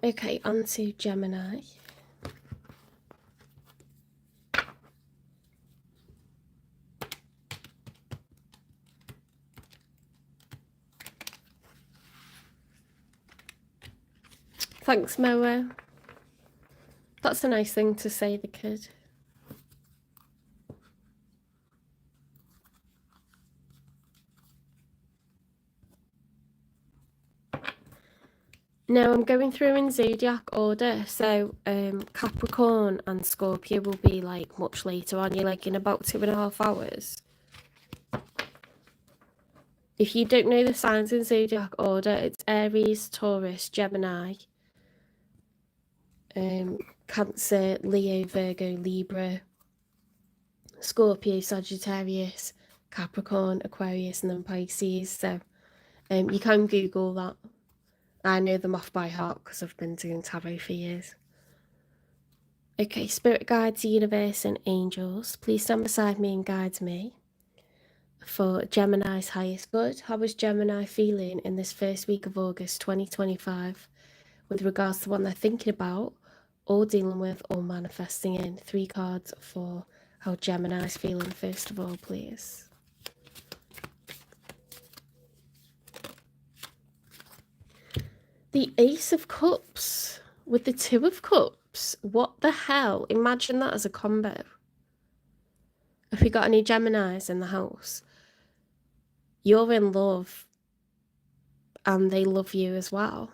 Okay, on to Gemini. Thanks, Moa. That's a nice thing to say, the kid. Now I'm going through in zodiac order, so Capricorn and Scorpio will be like much later on. You're like in about 2.5 hours. If you don't know the signs in zodiac order, it's Aries, Taurus, Gemini, Cancer, Leo, Virgo, Libra, Scorpio, Sagittarius, Capricorn, Aquarius, and then Pisces. So you can Google that. I know them off by heart because I've been doing tarot for years. Okay, spirit guides, universe, and angels, please stand beside me and guide me for Gemini's highest good. How is Gemini feeling in this first week of August 2025 with regards to what they're thinking about or dealing with or manifesting in? 3 cards for how Gemini's feeling first of all, please. The Ace of Cups with the 2 of Cups. What the hell? Imagine that as a combo. If we got any Geminis in the house, you're in love and they love you as well.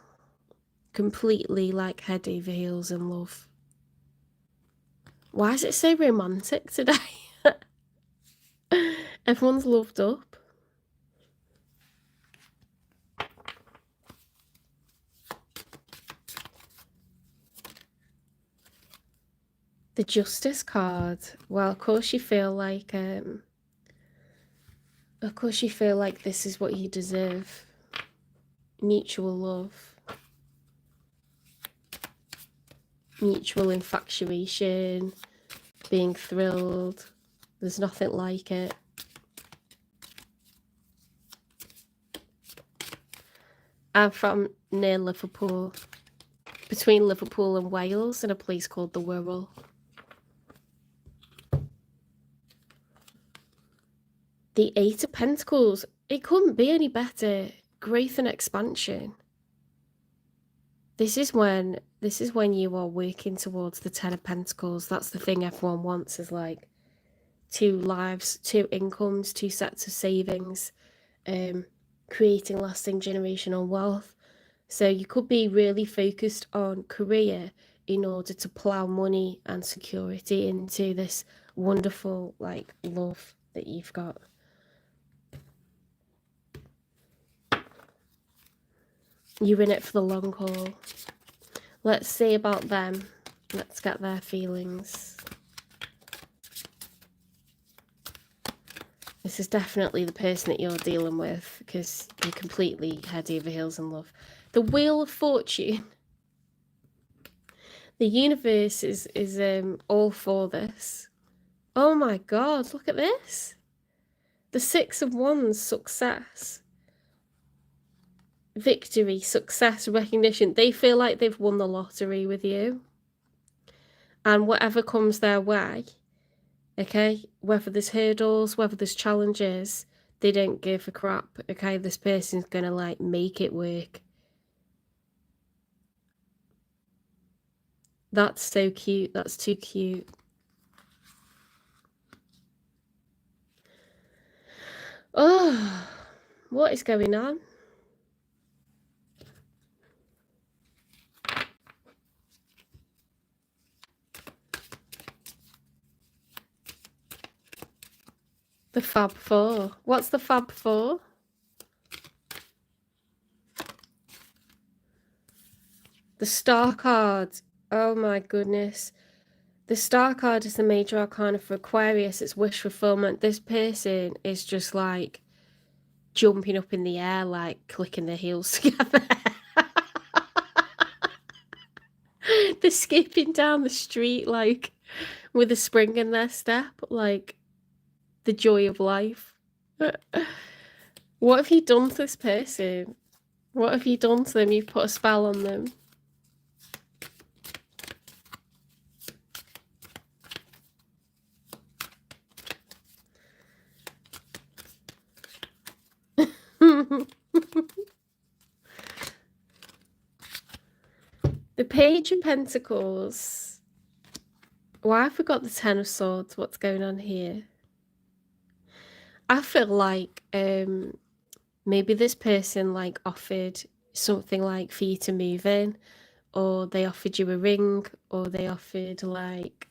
Completely like head over heels in love. Why is it so romantic today? Everyone's loved up. The Justice card. Well, of course you feel like this is what you deserve. Mutual love. Mutual infatuation. Being thrilled. There's nothing like it. I'm from near Liverpool. Between Liverpool and Wales in a place called the Wirral. The 8 of Pentacles. It couldn't be any better. Growth and expansion. This is when you are working towards the 10 of Pentacles. That's the thing everyone wants, is like 2 lives, 2 incomes, 2 sets of savings, creating lasting generational wealth. So you could be really focused on career in order to plow money and security into this wonderful like love that you've got. You're in it for the long haul. Let's see about them. Let's get their feelings. This is definitely the person that you're dealing with because you're completely head over heels in love. The Wheel of Fortune. The universe is all for this. Oh my God, look at this. The 6 of Wands, success. Victory, success, recognition. They feel like they've won the lottery with you. And whatever comes their way, okay, whether there's hurdles, whether there's challenges, they don't give a crap, okay? This person's gonna like make it work. That's so cute. That's too cute. Oh, what is going on? The Fab Four. What's the Fab Four? The Star card. Oh my goodness. The Star card is the major arcana for Aquarius. It's wish fulfillment. This person is just like jumping up in the air, like clicking their heels together. They're skipping down the street like with a spring in their step, like the joy of life. What have you done to this person? What have you done to them? You've put a spell on them. The Page of Pentacles. Well, I forgot the Ten of Swords. What's going on here? I feel like maybe this person like offered something like for you to move in, or they offered you a ring, or they offered like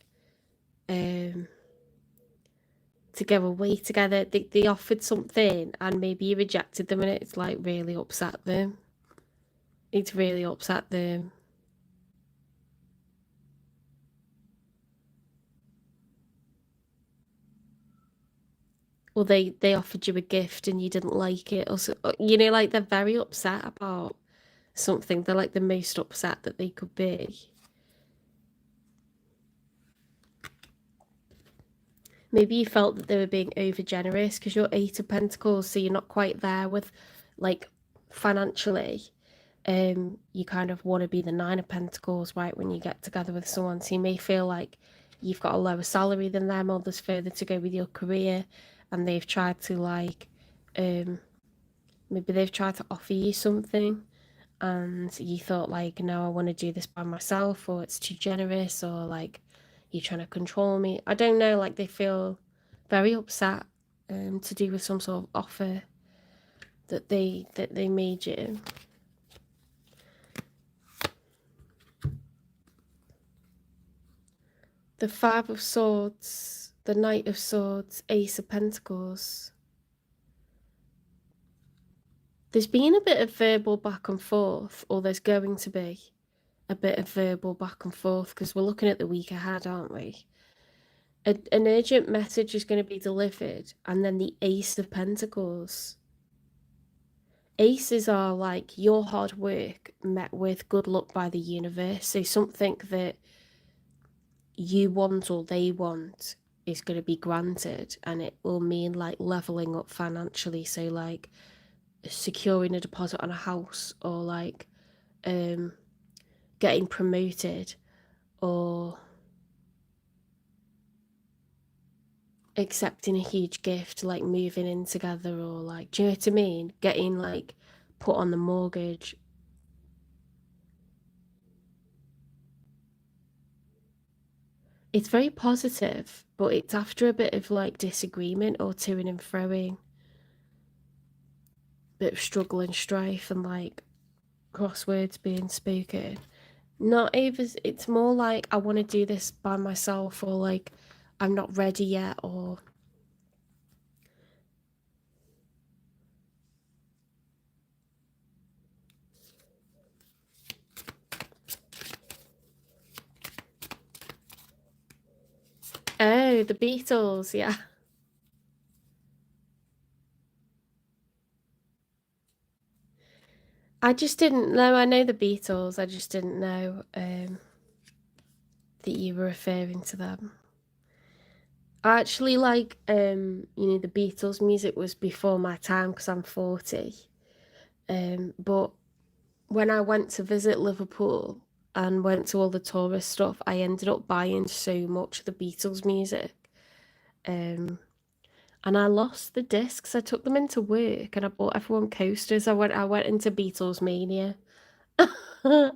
to go away together. They offered something and maybe you rejected them and it's like really upset them. It's really upset them. Or they offered you a gift and you didn't like it, or so, you know, like they're very upset about something. They're like the most upset that they could be. Maybe you felt that they were being over generous because you're Eight of Pentacles, so you're not quite there with like financially. You kind of want to be the Nine of Pentacles, right, when you get together with someone. So you may feel like you've got a lower salary than them, or there's further to go with your career, and they've tried to like maybe they've tried to offer you something and you thought like, no, I want to do this by myself, or it's too generous, or like you're trying to control me. I don't know, like they feel very upset to do with some sort of offer that they made you. The Five of Swords, the Knight of Swords, Ace of Pentacles. There's been a bit of verbal back and forth, or there's going to be a bit of verbal back and forth because we're looking at the week ahead, aren't we? An urgent message is going to be delivered, and then the Ace of Pentacles. Aces are like your hard work met with good luck by the universe. So something that you want or they want is going to be granted, and it will mean like leveling up financially. So like securing a deposit on a house, or like getting promoted, or accepting a huge gift, like moving in together, or like, do you know what I mean? Getting like put on the mortgage. It's very positive, but it's after a bit of like disagreement or toing and froing, bit of struggle and strife, and like crosswords being spoken. Not even, it's more like I want to do this by myself, or like I'm not ready yet, or oh, the Beatles, yeah. I just didn't know. I know the Beatles. I just didn't know that you were referring to them. I actually like, you know, the Beatles music was before my time because I'm 40. But when I went to visit Liverpool and went to all the tourist stuff, I ended up buying so much of the Beatles music. And I lost the discs. I took them into work and I bought everyone coasters. I went into Beatles mania. I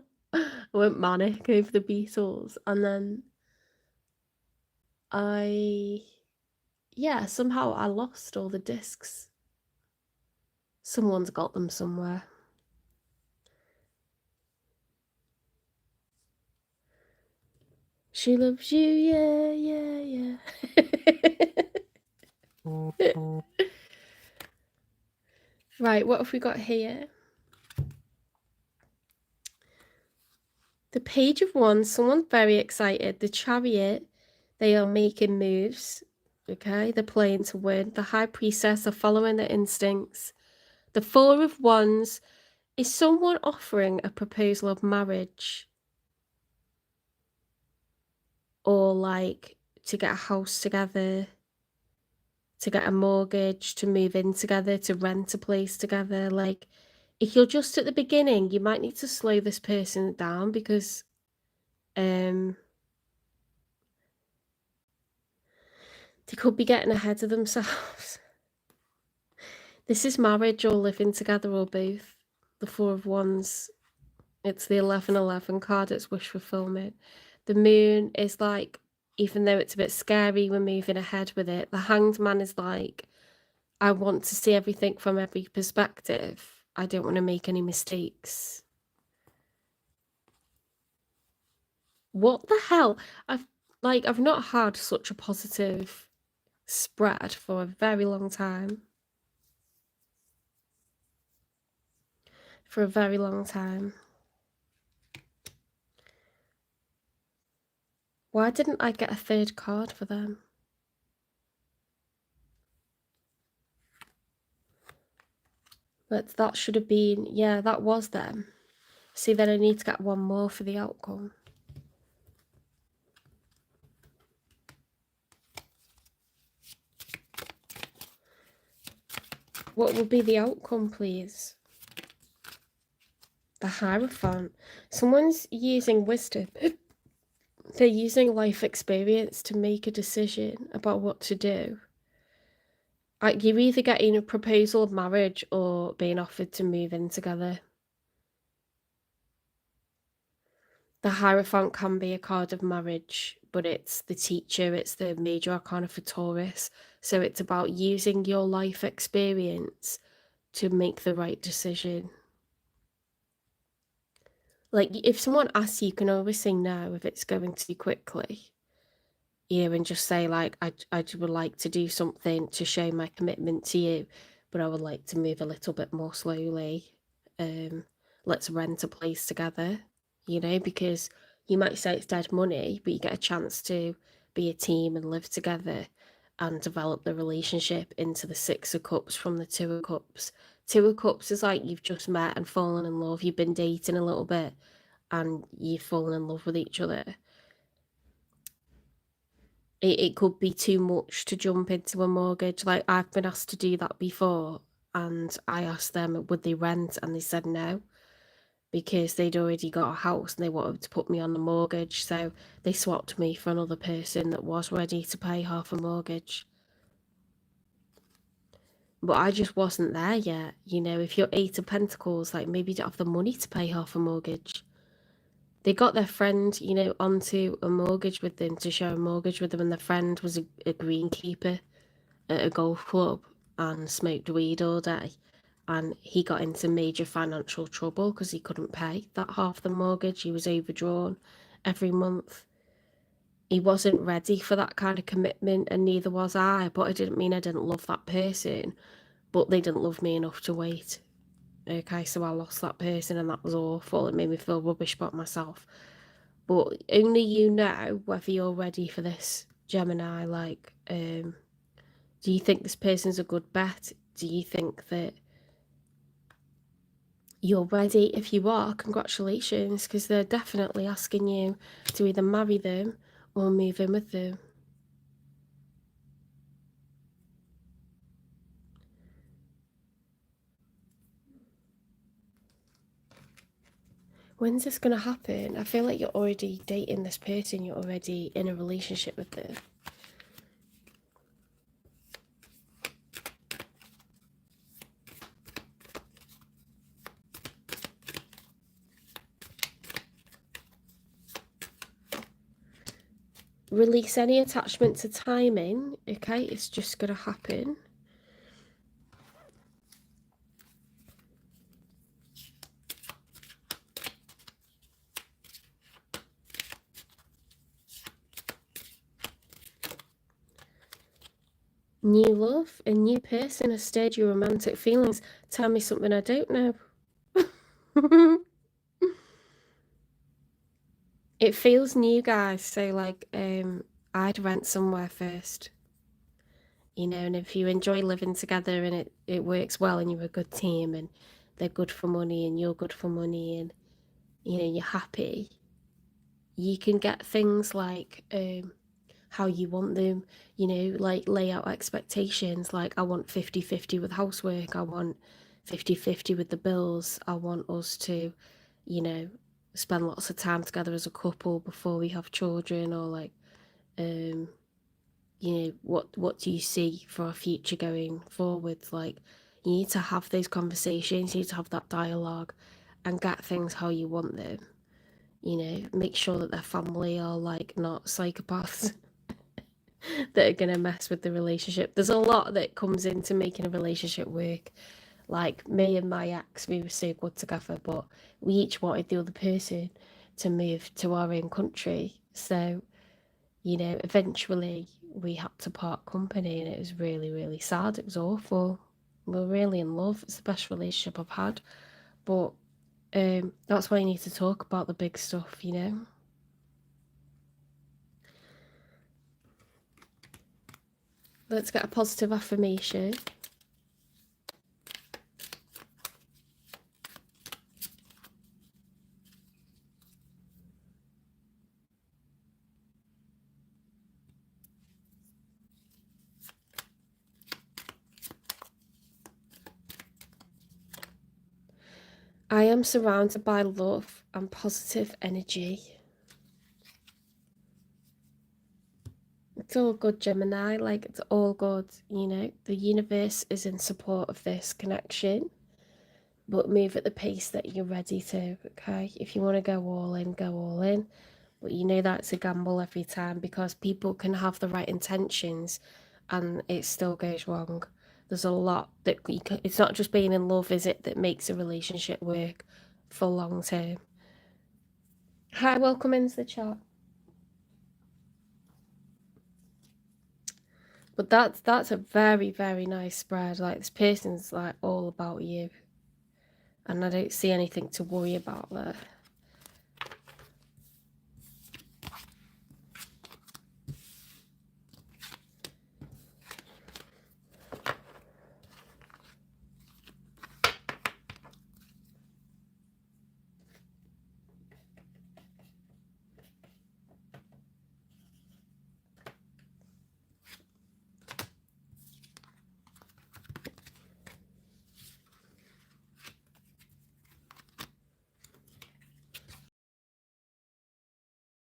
went manic over the Beatles, and then somehow I lost all the discs. Someone's got them somewhere. She loves you, yeah, yeah, yeah. Right, what have we got here? The Page of Wands, someone's very excited. The Chariot, they are making moves. Okay, they're playing to win. The High Priestess are following their instincts. The Four of Wands is someone offering a proposal of marriage, or like to get a house together, to get a mortgage, to move in together, to rent a place together. Like, if you're just at the beginning, you might need to slow this person down because they could be getting ahead of themselves. This is marriage or living together or both. The Four of Wands, it's the 1111 card, it's wish fulfillment. The Moon is like, even though it's a bit scary, we're moving ahead with it. The Hanged Man is like, I want to see everything from every perspective. I don't want to make any mistakes. What the hell? I've not had such a positive spread for a very long time. For a very long time. Why didn't I get a third card for them? But that should have been, yeah, that was them. See, then I need to get one more for the outcome. What will be the outcome, please? The Hierophant. Someone's using wisdom. They're using life experience to make a decision about what to do. You're either getting a proposal of marriage or being offered to move in together. The Hierophant can be a card of marriage, but it's the teacher, it's the major arcana for Taurus. So it's about using your life experience to make the right decision. Like, if someone asks you, you can always say no if it's going too quickly. You know, and just say, like, I would like to do something to show my commitment to you, but I would like to move a little bit more slowly. Let's rent a place together, you know, because you might say it's dead money, but you get a chance to be a team and live together and develop the relationship into the Six of Cups from the Two of Cups. Two of Cups is like you've just met and fallen in love, you've been dating a little bit and you've fallen in love with each other. It could be too much to jump into a mortgage. Like, I've been asked to do that before, and I asked them would they rent, and they said no, because they'd already got a house and they wanted to put me on the mortgage, so they swapped me for another person that was ready to pay half a mortgage. But I just wasn't there yet. You know, if you're Eight of Pentacles, like, maybe you don't have the money to pay half a mortgage. They got their friend, you know, onto a mortgage with them, to share a mortgage with them, and their friend was a greenkeeper at a golf club and smoked weed all day. And he got into major financial trouble because he couldn't pay that half the mortgage. He was overdrawn every month. He wasn't ready for that kind of commitment, and neither was I. But it didn't mean I didn't love that person, but they didn't love me enough to wait. Okay, so I lost that person, and that was awful. It made me feel rubbish about myself. But only you know whether you're ready for this, Gemini. Like, do you think this person's a good bet? Do you think that you're ready? If you are, congratulations, because they're definitely asking you to either marry them or move in with them. When's this going to happen? I feel like you're already dating this person, you're already in a relationship with them. Release any attachment to timing, okay? It's just going to happen. New love, a new person has stirred your romantic feelings. Tell me something I don't know. It feels new, guys. So, like, I'd rent somewhere first, you know, and if you enjoy living together and it works well and you're a good team and they're good for money and you're good for money and, you know, you're happy, you can get things like how you want them, you know, like lay out expectations. Like, I want 50-50 with housework, I want 50-50 with the bills, I want us to, you know, spend lots of time together as a couple before we have children, or like, you know, what do you see for our future going forward? Like, You need to have those conversations, you need to have that dialogue and get things how you want them. You know, make sure that their family are like not psychopaths that are going to mess with the relationship. There's a lot that comes into making a relationship work. Like me and my ex, we were so good together, but we each wanted the other person to move to our own country. So, you know, eventually we had to part company and it was really, really sad. It was awful. We were really in love. It's the best relationship I've had. But that's why you need to talk about the big stuff, you know? Let's get a positive affirmation. I am surrounded by love and positive energy. It's all good, Gemini. Like, it's all good. You know, the universe is in support of this connection, but move at the pace that you're ready to. Okay. If you want to go all in, go all in. But you know that's a gamble every time because people can have the right intentions and it still goes wrong. There's a lot that it's not just being in love, is it, that makes a relationship work for long term. Hi, welcome into the chat. But that's a very, very nice spread. Like, this person's like all about you. And I don't see anything to worry about there.